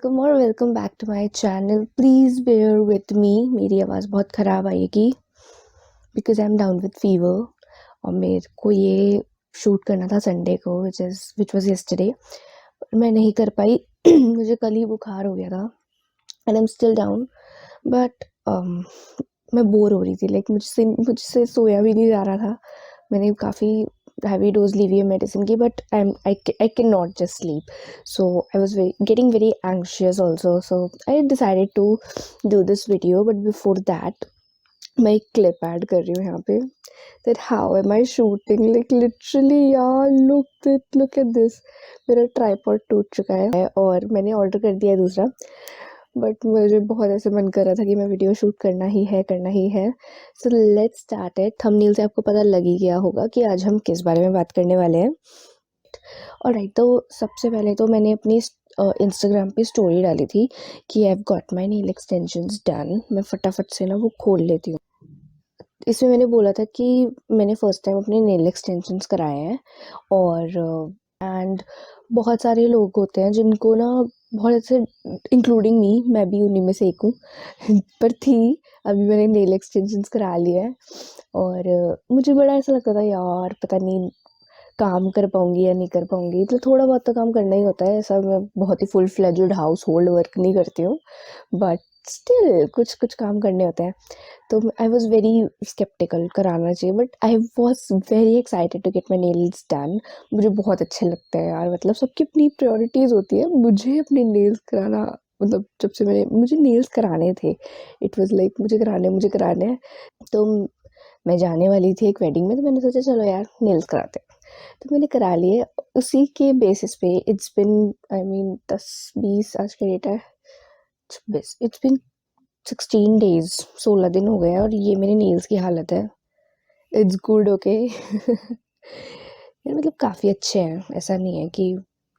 Welcome back to my channel. Please bear with me. मेरी आवाज़ बहुत ख़राब आएगी because I am down with fever. और मेरे को ये शूट करना था संडे को विच वॉज येस्टरडे, मैं नहीं कर पाई। मुझे कल ही बुखार हो गया था and I am still down. But मैं बोर हो रही थी, लाइक मुझसे सोया भी नहीं जा रहा था। मैंने काफ़ी हैवी डोज ली हुई है मेडिसिन की, but I can not just sleep. So I was getting very anxious also. So I decided to do this video. But before that, मैं एक clip add कर रही हूँ यहाँ पे that how am I shooting, like literally यार, look at this. मेरा tripod टूट चुका है और मैंने ऑर्डर कर दिया है दूसरा, बट मुझे बहुत ऐसे मन कर रहा था कि मैं वीडियो शूट करना ही है. So let's start it. Thumbnail से आपको पता लग ही गया होगा कि आज हम किस बारे में बात करने वाले हैं. ऑलराइट, तो सबसे पहले तो मैंने अपनी इंस्टाग्राम पे स्टोरी डाली थी कि I have got my nail extensions done. मैं फटाफट से ना वो खोल लेती हूँ. इसमें मैंने बोला था कि मैंने फ़र्स्ट टाइम अपने नेल एक्सटेंशंस कराए हैं और एंड बहुत सारे लोग होते हैं जिनको ना बहुत ऐसे, इंक्लूडिंग मी, मैं भी उन्हीं में से एक हूँ. पर अभी मैंने नेल एक्सटेंशंस करा लिया है और मुझे बड़ा ऐसा लगता था यार, पता नहीं काम कर पाऊँगी या नहीं कर पाऊँगी. तो थोड़ा बहुत तो काम करना ही होता है, ऐसा मैं बहुत ही full fledged household work नहीं करती हूँ, बट स्टिल कुछ कुछ काम करने होते हैं. तो आई वॉज वेरी स्केप्टिकल कराना चाहिए, but I was very excited to get my nails done. मुझे बहुत अच्छे लगते हैं यार, मतलब सबकी अपनी प्रायोरिटीज़ होती है. मुझे अपने नेल्स कराना, मतलब जब से मुझे नेल्स कराने थे, इट वॉज लाइक मुझे कराने हैं. तो मैं जाने वाली थी एक वेडिंग में, तो मैंने सोचा चलो यार नेल्स कराते हैं. तो मैंने करा लिए. उसी के बेसिस पे इट्स बिन, आई मीन 10-20, आज का डेट है 26, इट्स बिन 16 डेज, 16 दिन हो गए हैं और ये मेरे नेल्स की हालत है. It's good, okay. मतलब काफ़ी अच्छे हैं, ऐसा नहीं है कि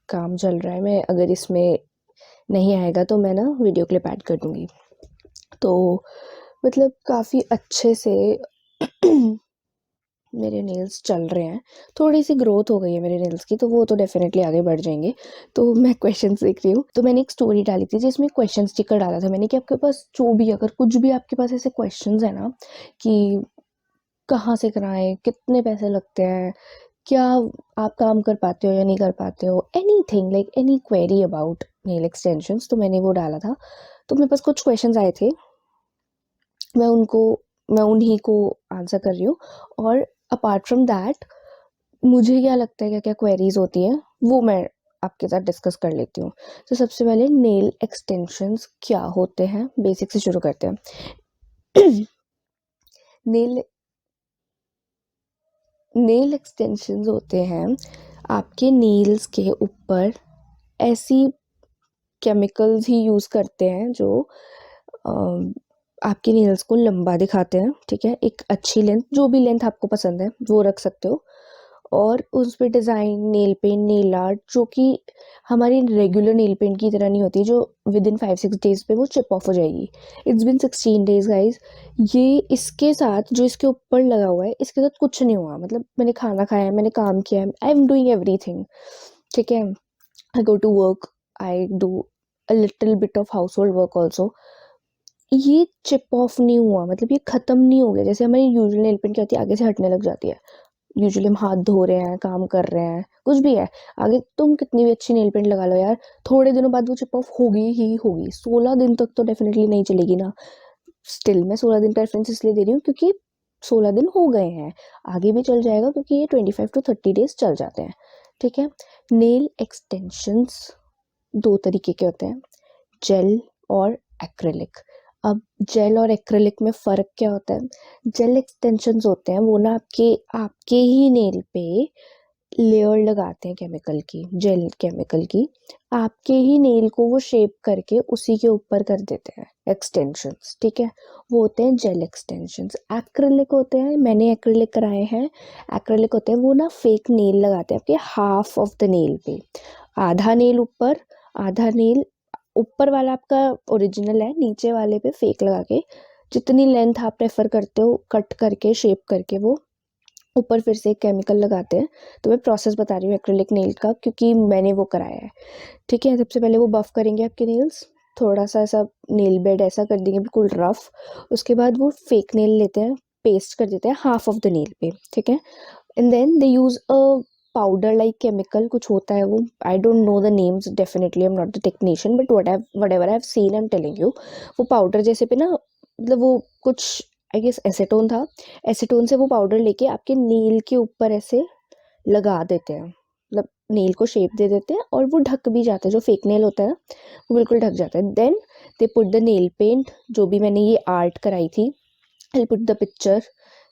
काम चल रहा है. मैं अगर इसमें नहीं आएगा तो मैं ना वीडियो क्लिप ऐड कर दूँगी. तो मतलब काफ़ी अच्छे से मेरे नेल्स चल रहे हैं. थोड़ी सी ग्रोथ हो गई है मेरे नेल्स की, तो वो तो डेफिनेटली आगे बढ़ जाएंगे. तो मैं क्वेश्चंस देख रही हूँ, तो मैंने एक स्टोरी डाली थी जिसमें क्वेश्चन स्टिकर डाला था मैंने कि आपके पास जो भी, अगर कुछ भी आपके पास ऐसे क्वेश्चंस है ना, कि कहाँ से कराएं, कितने पैसे लगते हैं, क्या आप काम कर पाते हो या नहीं कर पाते हो, anything, like any query about nail extensions, तो मैंने वो डाला था. तो मेरे पास कुछ क्वेश्चंस आए थे, मैं उन्हीं को आंसर कर रही हूँ. और अपार्ट फ्रॉम दैट, मुझे क्या लगता है क्या क्या क्वेरीज होती हैं, वो मैं आपके साथ डिस्कस कर लेती हूँ. तो सबसे पहले नेल एक्सटेंशंस क्या होते हैं, बेसिक से शुरू करते हैं. नेल नेल एक्सटेंशंस होते हैं आपके नेल्स के ऊपर ऐसी केमिकल्स ही यूज़ करते हैं जो आपके नेल्स को लंबा दिखाते हैं. ठीक है, एक अच्छी लेंथ, जो भी लेंथ आपको पसंद है वो रख सकते हो. और उस पर design, nail paint, nail art, जो कि हमारी रेगुलर नेल पेंट की तरह नहीं होती, जो विद इन 5-6 डेज़ पे वो चिप ऑफ हो जाएगी. It's been 16 days guys. ये इसके साथ जो इसके ऊपर लगा हुआ है, इसके साथ कुछ नहीं हुआ. मतलब मैंने खाना खाया है, मैंने काम किया है, आई एम डूइंग एवरीथिंग. ठीक है, I go to work, I do a little bit of household work also. ये चिप ऑफ नहीं हुआ, मतलब ये ख़त्म नहीं हो गया. जैसे हमारी यूजुअल नेल पेंट क्या होती है, आगे से हटने लग जाती है. यूजुअली हम हाथ धो रहे हैं, काम कर रहे हैं, कुछ भी है, आगे तुम कितनी भी अच्छी नेल पेंट लगा लो यार, थोड़े दिनों बाद वो चिप ऑफ होगी ही होगी. 16 दिन तक तो डेफिनेटली नहीं चलेगी ना. स्टिल मैं 16 दिन का रेफरेंस इसलिए दे रही हूँ क्योंकि 16 दिन हो गए हैं, आगे भी चल जाएगा क्योंकि ये 25 to 30 डेज चल जाते हैं. ठीक है. नेल एक्सटेंशंस दो तरीके के होते हैं, जेल और एक्रेलिक. अब जेल और एक्रेलिक में फ़र्क क्या होता है? जेल एक्सटेंशंस होते हैं वो ना आपके ही नेल पे लेयर लगाते हैं केमिकल की, जेल केमिकल की, आपके ही नेल को वो शेप करके उसी के ऊपर कर देते हैं एक्सटेंशंस. ठीक है, वो होते हैं जेल एक्सटेंशंस. एक्रेलिक होते हैं, मैंने एक्रेलिक कराए हैं. एक्रेलिक होते हैं वो ना फेक नेल लगाते हैं आपके हाफ ऑफ द नेल पे. आधा नेल ऊपर, आधा नेल, ऊपर वाला आपका ओरिजिनल है, नीचे वाले पे फेक लगा के जितनी लेंथ आप प्रेफर करते हो कट करके शेप करके वो ऊपर फिर से एक केमिकल लगाते हैं। तो मैं प्रोसेस बता रही हूँ एक्रिलिक नेल का, क्योंकि मैंने वो कराया है। ठीक है, सबसे पहले वो बफ़ करेंगे आपके नेल्स, थोड़ा-सा ऐसा नेल बेड ऐसा कर देंगे बिल्कुल रफ़। उसके बाद वो फेक नेल लेते हैं, पेस्ट कर देते हैं हाफ ऑफ द नेल पे, ठीक है? And then they use a powder like chemical, कुछ होता है वो, I don't know the names definitely, I am not the technician, but whatever I have seen I am telling you. वो powder जैसे पे ना, मतलब वो कुछ आई गेस एसीटोन था, एसीटोन से वो पाउडर लेके आपके नेल के ऊपर ऐसे लगा देते हैं, मतलब नेल को शेप दे देते हैं, और वो ढक भी जाता है। जो फेक नेल होता है ना, वो बिल्कुल ढक जाता है। Then they put the nail paint, जो भी मैंने ये आर्ट कराई थी, आई पुट द पिक्चर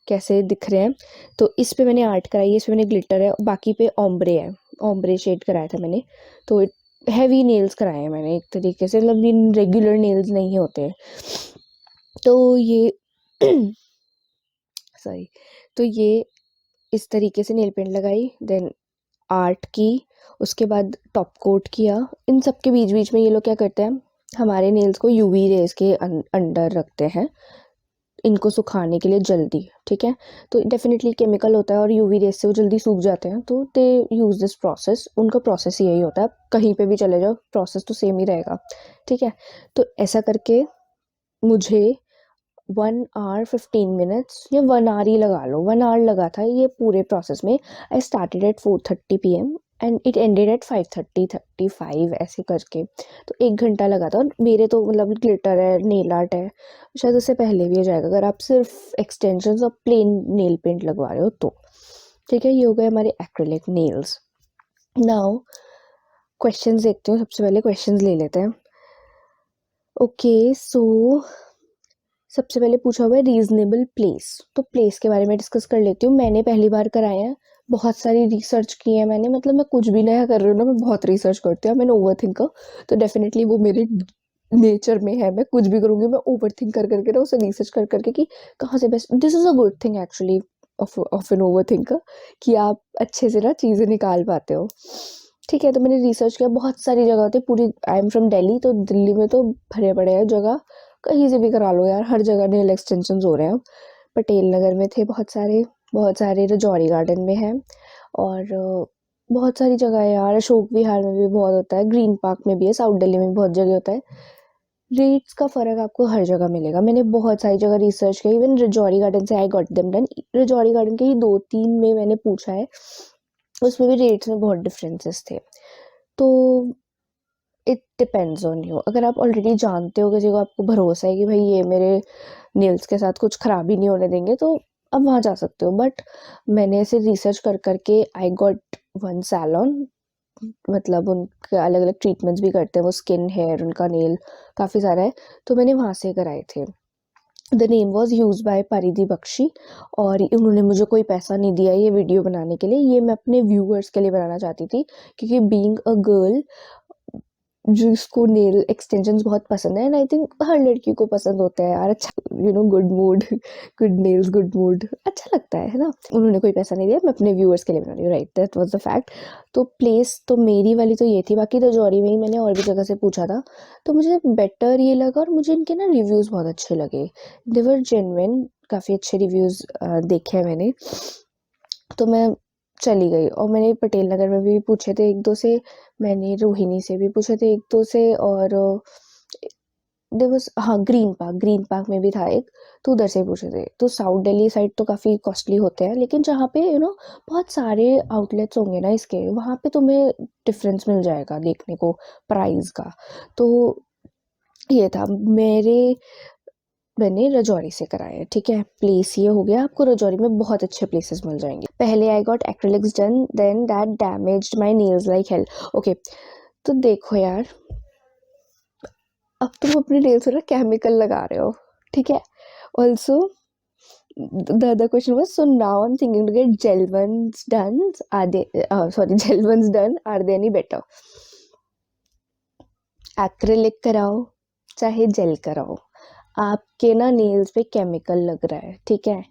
कैसे दिख रहे हैं। तो इस पे मैंने आर्ट कराई है, इस पे मैंने ग्लिटर है, बाकी पे ओम्ब्रे है, ओम्ब्रे शेड कराया था मैंने। तो हैवी नेल्स कराए हैं मैंने एक तरीके से, मतलब रेगुलर नेल्स नहीं होते। तो ये सॉरी, तो ये इस तरीके से नेल पेंट लगाई, देन आर्ट की, उसके बाद टॉप कोट किया। इन सब के बीच बीच में ये लोग क्या करते हैं, हमारे नेल्स को यूवी रेज के अंडर रखते हैं, इनको सुखाने के लिए जल्दी। ठीक है, तो डेफिनेटली केमिकल होता है और यूवी रेज से वो जल्दी सूख जाते हैं, तो दे यूज़ दिस प्रोसेस। उनका प्रोसेस यही होता है, कहीं पे भी चले जाओ प्रोसेस तो सेम ही रहेगा। ठीक है, तो ऐसा करके मुझे 1 hour 15 minutes या 1 hour ही लगा लो, 1 hour लगा था ये पूरे प्रोसेस में। I started at 4:30 PM and it ended at 5:35 ऐसे करके। तो 1 घंटा लगा था, और मेरे तो मतलब ग्लिटर है, नेल आर्ट है, शायद उससे पहले भी हो जाएगा अगर आप सिर्फ एक्सटेंशंस और प्लेन नेल पेंट लगवा रहे हो तो। ठीक है, ये हो गए हमारे एक्रिलिक नेल्स। नाउ क्वेश्चंस देखते हो, सबसे पहले क्वेश्चंस ले लेते हैं। ओके, सो सबसे पहले पूछा हुआ है रीजनेबल प्लेस। तो प्लेस के बारे में डिस्कस कर लेती हूँ। मैंने पहली बार कराया है, बहुत सारी रिसर्च की है मैंने, मतलब मैं कुछ भी नया कर रही हूँ ना, मैं बहुत रिसर्च करती हूँ, मैंने ओवर थिंकर, तो डेफिनेटली वो मेरे नेचर में है। मैं कुछ भी करूँगी मैं ओवर थिंक कर करके ना, उसे रिसर्च कर करके कि कहाँ से best. This is a good thing actually of an over thinker, कि आप अच्छे से ना चीज़ें निकाल पाते हो। ठीक है, तो मैंने रिसर्च किया, बहुत सारी जगह होती है पूरी। आई एम फ्रॉम दिल्ली, तो दिल्ली में तो भरे पड़े हैं जगह, कहीं से भी करा लो यार, हर जगह नेल एक्सटेंशंस हो रहे हैं। पटेल नगर में थे बहुत सारे रजौरी गार्डन में है, और बहुत सारी जगह है यार, अशोक विहार में भी बहुत होता है, ग्रीन पार्क में भी है, साउथ दिल्ली में भी बहुत जगह होता है। रेट्स का फ़र्क आपको हर जगह मिलेगा। मैंने बहुत सारी जगह रिसर्च की, इवन रजौरी गार्डन से I got them done. Rajouri garden के ही 2-3 में मैंने पूछा है, उसमें भी रेट्स में बहुत डिफरेंसेस थे। तो इट डिपेंड्स ऑन यू। अगर आप ऑलरेडी जानते हो किसी को, आपको भरोसा है कि भाई ये मेरे नेल्स के साथ कुछ खराबी नहीं होने देंगे, तो आप वहाँ जा सकते हो। बट मैंने ऐसे रिसर्च कर करके आई गॉट वन सैलॉन, मतलब उनके अलग अलग ट्रीटमेंट्स भी करते हैं वो, स्किन, हेयर, उनका नेल काफ़ी सारा है, तो मैंने वहाँ से कराए थे। The name was use by परिधि बख्शी, और उन्होंने मुझे कोई पैसा नहीं दिया ये वीडियो बनाने के लिए, ये मैं अपने व्यूअर्स के लिए बनाना चाहती थी, क्योंकि बीइंग अ गर्ल जिसको नेल एक्सटेंशंस बहुत पसंद है, एंड आई थिंक हर लड़की को पसंद होता है यार, अच्छा good mood, good nails, good mood, अच्छा लगता है ना। उन्होंने कोई पैसा नहीं दिया, मैं अपने व्यूअर्स के लिए बना रही हूँ, right, that was the fact. तो प्लेस तो मेरी वाली तो ये थी, बाकी रजौरी में ही मैंने और भी जगह से पूछा था, तो मुझे बेटर ये लगा, और मुझे इनके ना रिव्यूज़ बहुत अच्छे लगे, दे वर जेन्युइन, काफ़ी अच्छे रिव्यूज़ देखे हैं मैंने। तो मैं चली गई, और मैंने पटेल नगर में भी पूछे थे 1-2 से, मैंने रोहिणी से भी पूछे थे 1-2 से, और देयर वाज़, हाँ, ग्रीन पार्क में भी था एक, तो उधर से पूछे थे। तो साउथ दिल्ली साइड तो काफ़ी कॉस्टली होते हैं, लेकिन जहाँ पे बहुत सारे आउटलेट्स होंगे ना इसके, वहाँ पे तुम्हें डिफरेंस मिल जाएगा देखने को प्राइस का। तो ये था मैंने रजौरी से कराया है। ठीक है, प्लेस ये हो गया, आपको रजौरी में बहुत अच्छे प्लेसेस मिल जाएंगे। पहले I got acrylics done, then that damaged my nails like hell. Okay, तो देखो यार, अब तुम अपने नेल्स पर केमिकल लगा रहे हो, ठीक है। Also the other question was, so now I'm thinking to get gel ones done, are they gel ones done, are they any better? Acrylic कराओ चाहे जेल कराओ, आपके ना नेल्स पे केमिकल लग रहा है, ठीक है।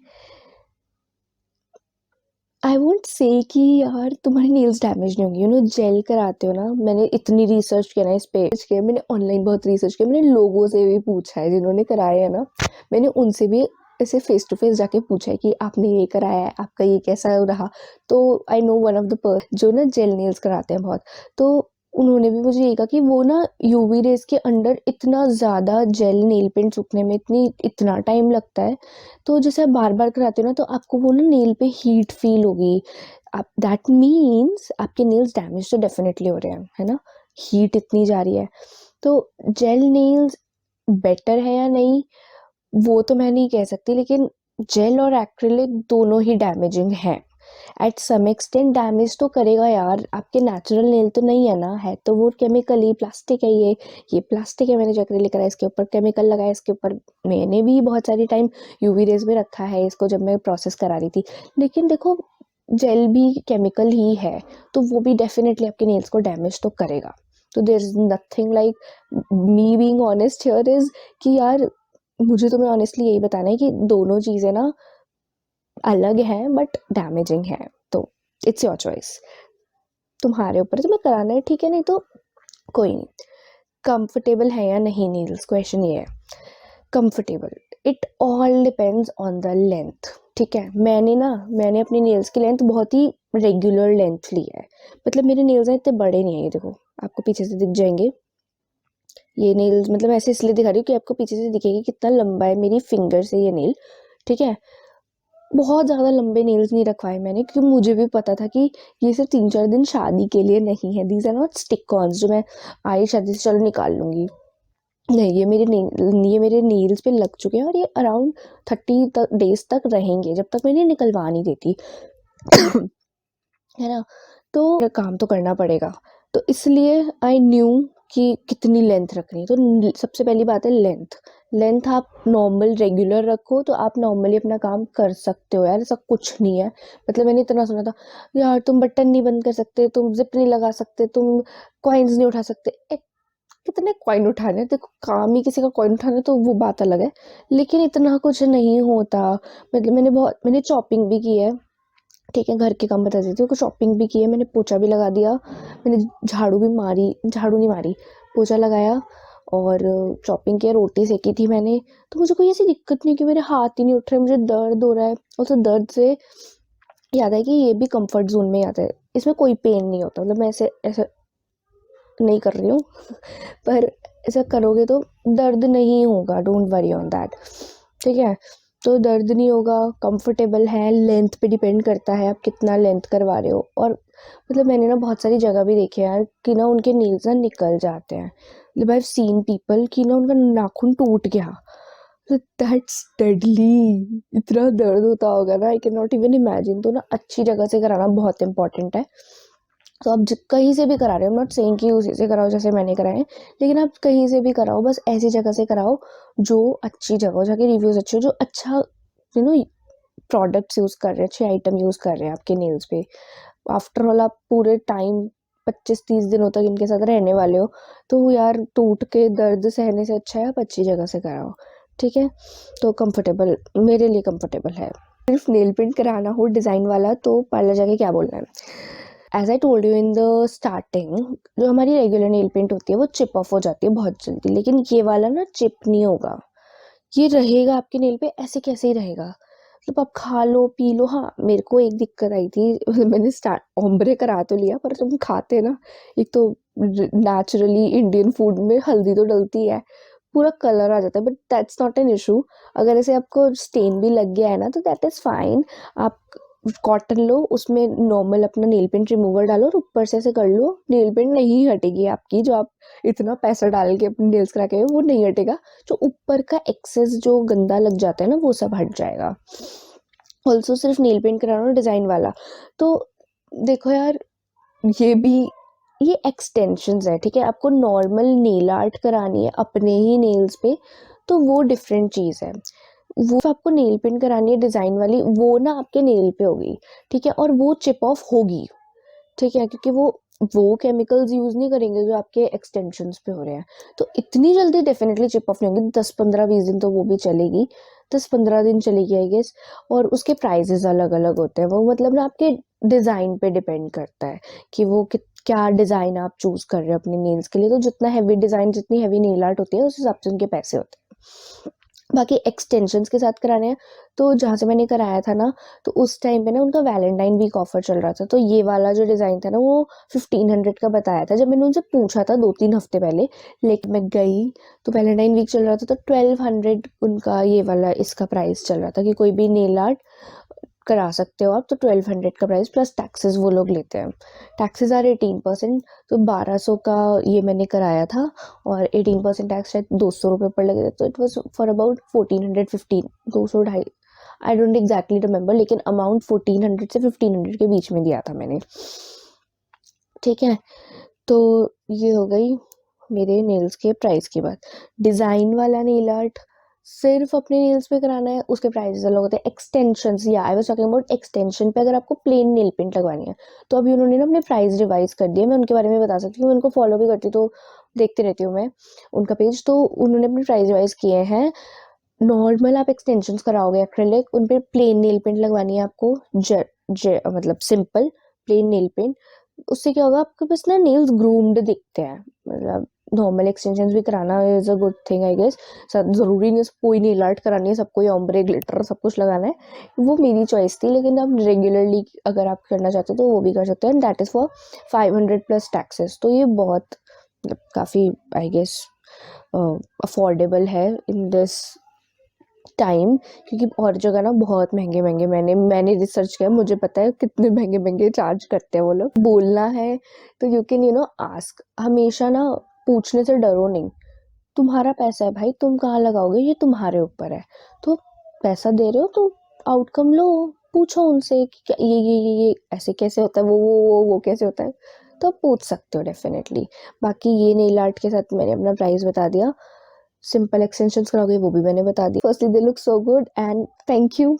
आई वोंट से कि यार तुम्हारे नेल्स डैमेज नहीं होंगे, जेल कराते हो ना, मैंने इतनी रिसर्च किया ना इस पे, मैंने ऑनलाइन बहुत रिसर्च किया, मैंने लोगों से भी पूछा है जिन्होंने कराया है ना, मैंने उनसे भी ऐसे फेस टू फेस जाके पूछा है कि आपने ये कराया है, आपका ये कैसा रहा। तो I know one of the person जो ना जेल नेल्स कराते हैं बहुत, तो उन्होंने भी मुझे ये कहा कि वो ना यूवी रेज के अंडर इतना ज़्यादा जेल नेल पेंट सूखने में इतना टाइम लगता है, तो जैसे आप बार बार कराते हो ना तो आपको वो ना नेल पे हीट फील होगी। आप दैट मीन्स आपके नेल्स डैमेज तो डेफिनेटली हो रहे हैं, है ना, हीट इतनी जा रही है। तो जेल नेल्स बेटर है या नहीं वो तो मैं नहीं कह सकती, लेकिन जेल और एक्रिलिक दोनों ही डैमेजिंग हैं। एट सम एक्सटेंट डैमेज तो करेगा यार, आपके नेचुरल नेल तो नहीं है ना, है तो वो केमिकल ही, प्लास्टिक है ये प्लास्टिक है। मैंने जो एक्रिलिक करा इसके ऊपर केमिकल लगाया, इसके ऊपर मैंने भी बहुत सारी टाइम यूवी रेज में रखा है इसको जब मैं प्रोसेस करा रही थी। लेकिन देखो जेल भी केमिकल ही है, तो वो भी डेफिनेटली आपके नेल्स को डैमेज तो करेगा। तो there is nothing like me being honest here is कि यार मुझे तुम्हें ऑनेस्टली यही बताना है कि दोनों चीज़ें ना अलग हैं बट डैमेजिंग है। तो इट्स योर चॉइस, तुम्हारे ऊपर, तुम्हें कराना है ठीक है, नहीं तो कोई नहीं। कंफर्टेबल है या नहीं नेल्स, क्वेश्चन ये है। Comfortable, it all depends on the length. ठीक है, मैंने अपनी नेल्स की लेंथ बहुत ही रेगुलर लेंथ ली है। मतलब मेरे नेल्स इतने बड़े नहीं है, ये देखो आपको पीछे से दिख जाएंगे ये नेल्स, मतलब ऐसे इसलिए दिखा रही हूँ कि आपको पीछे से दिखेगी कितना लंबा है मेरी फिंगर से ये नेल। ठीक है, बहुत ज़्यादा लंबे नेल्स नहीं रखवाए मैंने, क्योंकि मुझे भी पता था कि ये सिर्फ 3-4 दिन शादी के लिए नहीं है। दीज आर नॉट स्टिक ऑन्स जो मैं आई शादी से चलो निकाल लूँगी, नहीं, ये मेरे नेल्स पे लग चुके हैं और ये अराउंड 30 डेज तक रहेंगे जब तक मैंने निकलवा नहीं देती है ना। तो काम तो करना पड़ेगा, तो इसलिए आई न्यू कि कितनी लेंथ रखनी है। तो सबसे पहली बात है लेंथ आप नॉर्मल रेगुलर रखो तो आप नॉर्मली अपना काम कर सकते हो यार, ऐसा कुछ नहीं है। मतलब मैंने इतना सुना था यार तुम बटन नहीं बंद कर सकते, तुम जिप नहीं लगा सकते, तुम कॉइन्स नहीं उठा सकते। कितने कॉइन उठाने, देखो काम ही किसी का कॉइन उठाना तो वो बात अलग है, लेकिन इतना कुछ नहीं होता। मतलब मैंने चॉपिंग भी की है, ठीक है, घर के काम बता देती हूँ, शॉपिंग भी की है, मैंने पोछा भी लगा दिया, मैंने झाड़ू नहीं मारी, पोछा लगाया और शॉपिंग की, रोटी सेकी थी मैंने। तो मुझे कोई ऐसी दिक्कत नहीं कि मेरे हाथ ही नहीं उठ रहे, मुझे दर्द हो रहा है। और तो दर्द से याद है कि ये भी कंफर्ट जोन में आता है, इसमें कोई पेन नहीं होता। मतलब मैं ऐसे ऐसे नहीं कर रही हूँ पर ऐसा करोगे तो दर्द नहीं होगा, डोंट वरी ऑन दैट। ठीक है, तो दर्द नहीं होगा, कंफर्टेबल है, लेंथ पे डिपेंड करता है आप कितना लेंथ करवा रहे हो। और मतलब मैंने ना बहुत सारी जगह भी देखी है यार कि ना उनके नेल्स ना निकल जाते हैं। मतलब आई हैव सीन पीपल कि ना उनका नाखून टूट गया, तो दैट्स डेडली, इतना दर्द होता होगा ना, I can not even imagine. तो ना अच्छी जगह से कराना बहुत इंपॉर्टेंट है। तो आप कहीं से भी करा रहे हो, नॉट सेइंग कि उसी से कराओ जैसे मैंने कराए, लेकिन आप कहीं से भी कराओ, बस ऐसी जगह से कराओ जो अच्छी जगह हो, जाके रिव्यूज अच्छे हो, जो अच्छा प्रोडक्ट्स यूज़ कर रहे हैं, अच्छे आइटम यूज़ कर रहे हैं आपके नेल्स पे। आफ्टर ऑल आप पूरे टाइम 25-30 दिनों तक इनके साथ रहने वाले हो, तो यार टूट के दर्द सहने से अच्छा है आप अच्छी जगह से कराओ। ठीक है, तो कंफर्टेबल, मेरे लिए कंफर्टेबल है। सिर्फ नेल पेंट कराना हो डिज़ाइन वाला तो पार्लर जाके क्या बोलना है। As I told you in the starting, जो हमारी रेगुलर नेल पेंट होती है वो चिप ऑफ हो जाती है बहुत जल्दी, लेकिन ये वाला ना चिप नहीं होगा, ये रहेगा आपके नेल पे ऐसे कैसे ही रहेगा। मतलब आप खा लो पी लो। हाँ, मेरे को एक दिक्कत आई थी मैंने स्टार्ट ओम्ब्रे करा तो लिया, पर तुम खाते ना, एक तो नेचुरली इंडियन फूड में हल्दी तो डलती है, पूरा कलर आ जाता है, but that's not an issue. अगर ऐसे आपको स्टेन भी लग गया है ना तो दैट इज़ फाइन। आप कॉटन लो, उसमें नॉर्मल अपना नेल पेंट रिमूवर डालो और ऊपर से ऐसे कर लो, नेल पेंट नहीं हटेगी आपकी, जो आप इतना पैसा डाल के अपने नेल्स करा के वो नहीं हटेगा। जो ऊपर का एक्सेस जो गंदा लग जाता है ना वो सब हट जाएगा। ऑल्सो सिर्फ नेल पेंट कराना डिज़ाइन वाला, तो देखो यार ये भी, ये एक्सटेंशंस है, ठीक है। आपको नॉर्मल नेल आर्ट करानी है अपने ही नेल्स पे तो वो डिफरेंट चीज़ है। वो आपको नेल पेंट करानी है डिज़ाइन वाली, वो ना आपके नेल पे होगी, ठीक है, और वो चिप ऑफ होगी, ठीक है, क्योंकि वो केमिकल्स यूज़ नहीं करेंगे जो आपके एक्सटेंशंस पे हो रहे हैं। तो इतनी जल्दी डेफिनेटली चिप ऑफ नहीं होगी, 10-15-20 दिन तो वो भी चलेगी, 10-15 दिन चलेगी आई गेस। और उसके प्राइजेस अलग अलग होते हैं, वो मतलब ना आपके डिज़ाइन पे डिपेंड करता है कि वो क्या डिज़ाइन आप चूज़ कर रहे हो अपने नेल्स के लिए। तो जितना हैवी डिज़ाइन, जितनी हैवी नेल आर्ट होती है उस हिसाब से उनके पैसे होते हैं। बाकी एक्सटेंशंस के साथ कराने हैं तो जहाँ से मैंने कराया था ना, तो उस टाइम पे ना उनका वैलेंटाइन वीक ऑफर चल रहा था, तो ये वाला जो डिज़ाइन था ना वो 1500 का बताया था जब मैंने उनसे पूछा था 2-3 हफ्ते पहले। लेकिन मैं गई तो वैलेंटाइन वीक चल रहा था, तो 1200 उनका ये वाला इसका प्राइस चल रहा था कि कोई भी नेल आर्ट करा सकते हो आप, तो 1200 का प्राइस प्लस टैक्सेस वो लोग लेते हैं। टैक्सेस आर 18%, तो 1200 का ये मैंने कराया था और 18% टैक्स शायद 200 रुपये पर लगे थे, तो इट वॉज फॉर अबाउट 1415, 200 ढाई, आई डोंट एग्जैक्टली रिमेंबर, लेकिन अमाउंट 1400 से 1500 के बीच में दिया था मैंने। ठीक है, तो ये हो गई मेरे नेल्स के प्राइस की बात। डिज़ाइन वाला नेल आर्ट सिर्फ अपने नेल्स पे कराना है, उसके प्राइसेस अलग होते हैं। एक्सटेंशंस, या I was talking about extension पे, अगर आपको प्लेन नेल पेंट लगवानी है तो अभी उन्होंने ना अपने प्राइस रिवाइज कर दिए, मैं उनके बारे में बता सकती हूँ, मैं उनको फॉलो भी करती हूँ, तो देखती रहती हूँ मैं उनका पेज। तो उन्होंने अपने प्राइस रिवाइज किए हैं। नॉर्मल आप एक्सटेंशंस कराओगे एक्रेलिक, उन पे प्लेन नेल पेंट लगवानी है आपको, मतलब सिंपल प्लेन नेल पेंट। उससे क्या होगा, आपके पास ना नेल्स ग्रूम्ड दिखते हैं। मतलब नॉर्मल एक्सटेंशंस भी कराना is a good thing I guess. ज़रूरी नहीं है कोई नेल आर्ट करानी है, सबको ऑम्ब्रे ग्लिटर सब कुछ लगाना है, वो मेरी चॉइस थी। लेकिन आप रेगुलरली अगर आप करना चाहते हो तो वो भी कर सकते हो, and that is for 500 plus taxes. तो ये बहुत मतलब काफ़ी आई गेस अफोर्डेबल है इन दिस टाइम, क्योंकि और जगह ना बहुत महंगे महंगे, मैंने रिसर्च किया, मुझे पता है कितने महंगे महंगे चार्ज करते हैं वो लोग। बोलना है तो यू कैन आस्क, हमेशा ना पूछने से डरो नहीं। तुम्हारा पैसा है भाई, तुम कहाँ लगाओगे ये तुम्हारे ऊपर है। तो पैसा दे रहे हो तो आउटकम लो, पूछो उनसे कि क्या ये ऐसे कैसे होता है, वो कैसे होता है, तो पूछ सकते हो डेफिनेटली। बाकी ये नेल आर्ट के साथ मैंने अपना प्राइस बता दिया। सिंपल एक्सटेंशंस कराओगे वो भी मैंने बता दी। Firstly they look so good and thank you,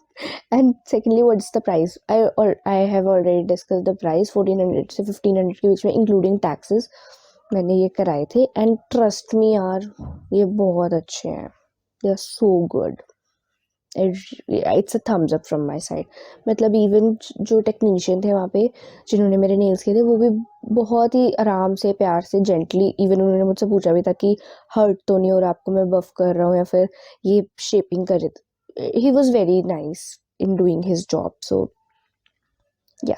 and secondly what is the price, I have already discuss the price, 1400 से 1500 के बीच में इंक्लूडिंग टैक्सेस मैंने ये कराए थे। एंड ट्रस्ट मी यार, ये बहुत अच्छे हैं, they are so good, it's a thumbs up from my side. मतलब इवन जो टेक्नीशियन थे वहाँ पे जिन्होंने मेरे नेल्स किए थे, वो भी बहुत ही आराम से प्यार से जेंटली, इवन उन्होंने मुझसे पूछा भी था कि हर्ट तो नहीं हो रहा आपको, मैं बफ कर रहा हूँ या फिर ये शेपिंग कर रहे। He was very nice in doing his job. So yeah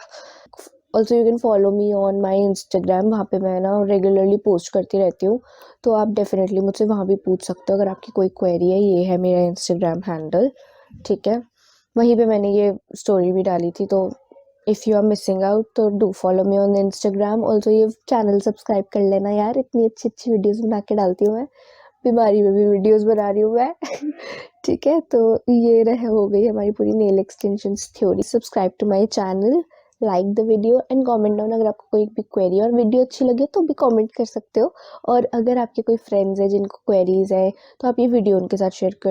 also you can follow me on my Instagram, वहाँ पे मैं ना रेगुलरली पोस्ट करती रहती हूँ, तो आप डेफिनेटली मुझसे वहाँ भी पूछ सकते हो अगर आपकी कोई क्वेरी है। ये है मेरा इंस्टाग्राम हैंडल, ठीक है, वहीं पे मैंने ये स्टोरी भी डाली थी। तो if you are missing out तो do follow me on Instagram. Also ये चैनल सब्सक्राइब कर लेना यार, इतनी अच्छी अच्छी वीडियोस बना के डालती हूँ मैं, बीमारी में भी वीडियोस बना रही हूँ मैं ठीक है, तो ये रह हो गई हमारी पूरी nail extensions theory. Subscribe to my channel, like the video and comment down अगर आपको कोई भी क्वेरी और वीडियो अच्छी लगे तो भी कमेंट कर सकते हो। और अगर आपके कोई फ्रेंड्स हैं जिनको क्वेरीज है तो आप ये वीडियो उनके साथ शेयर कर